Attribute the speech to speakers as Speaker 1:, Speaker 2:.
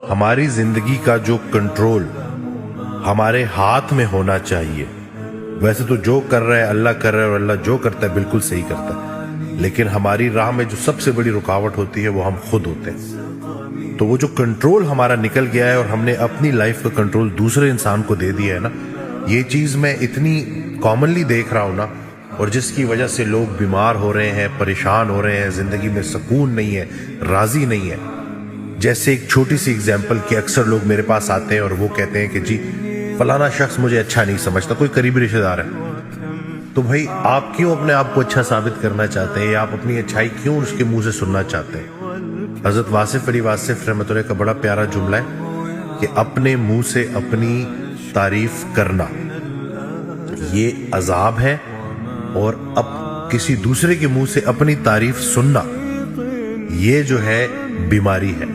Speaker 1: ہماری زندگی کا جو کنٹرول ہمارے ہاتھ میں ہونا چاہیے. ویسے تو جو کر رہا ہے اللہ کر رہا ہے، اور اللہ جو کرتا ہے بالکل صحیح کرتا ہے، لیکن ہماری راہ میں جو سب سے بڑی رکاوٹ ہوتی ہے وہ ہم خود ہوتے ہیں. تو وہ جو کنٹرول ہمارا نکل گیا ہے اور ہم نے اپنی لائف کا کنٹرول دوسرے انسان کو دے دیا ہے نا، یہ چیز میں اتنی کامنلی دیکھ رہا ہوں نا، اور جس کی وجہ سے لوگ بیمار ہو رہے ہیں، پریشان ہو رہے ہیں، زندگی میں سکون نہیں ہے، راضی نہیں ہے. جیسے ایک چھوٹی سی اگزامپل کہ اکثر لوگ میرے پاس آتے ہیں اور وہ کہتے ہیں کہ جی فلانا شخص مجھے اچھا نہیں سمجھتا، کوئی قریبی رشتہ دار ہے. تو بھائی آپ کیوں اپنے آپ کو اچھا ثابت کرنا چاہتے ہیں، یا آپ اپنی اچھائی کیوں اس کے منہ سے سننا چاہتے ہیں؟ حضرت واصف علی واصف رحمۃ اللہ کا بڑا پیارا جملہ ہے کہ اپنے منہ سے اپنی تعریف کرنا یہ عذاب ہے، اور اب کسی دوسرے کے منہ سے اپنی تعریف سننا یہ جو ہے بیماری ہے.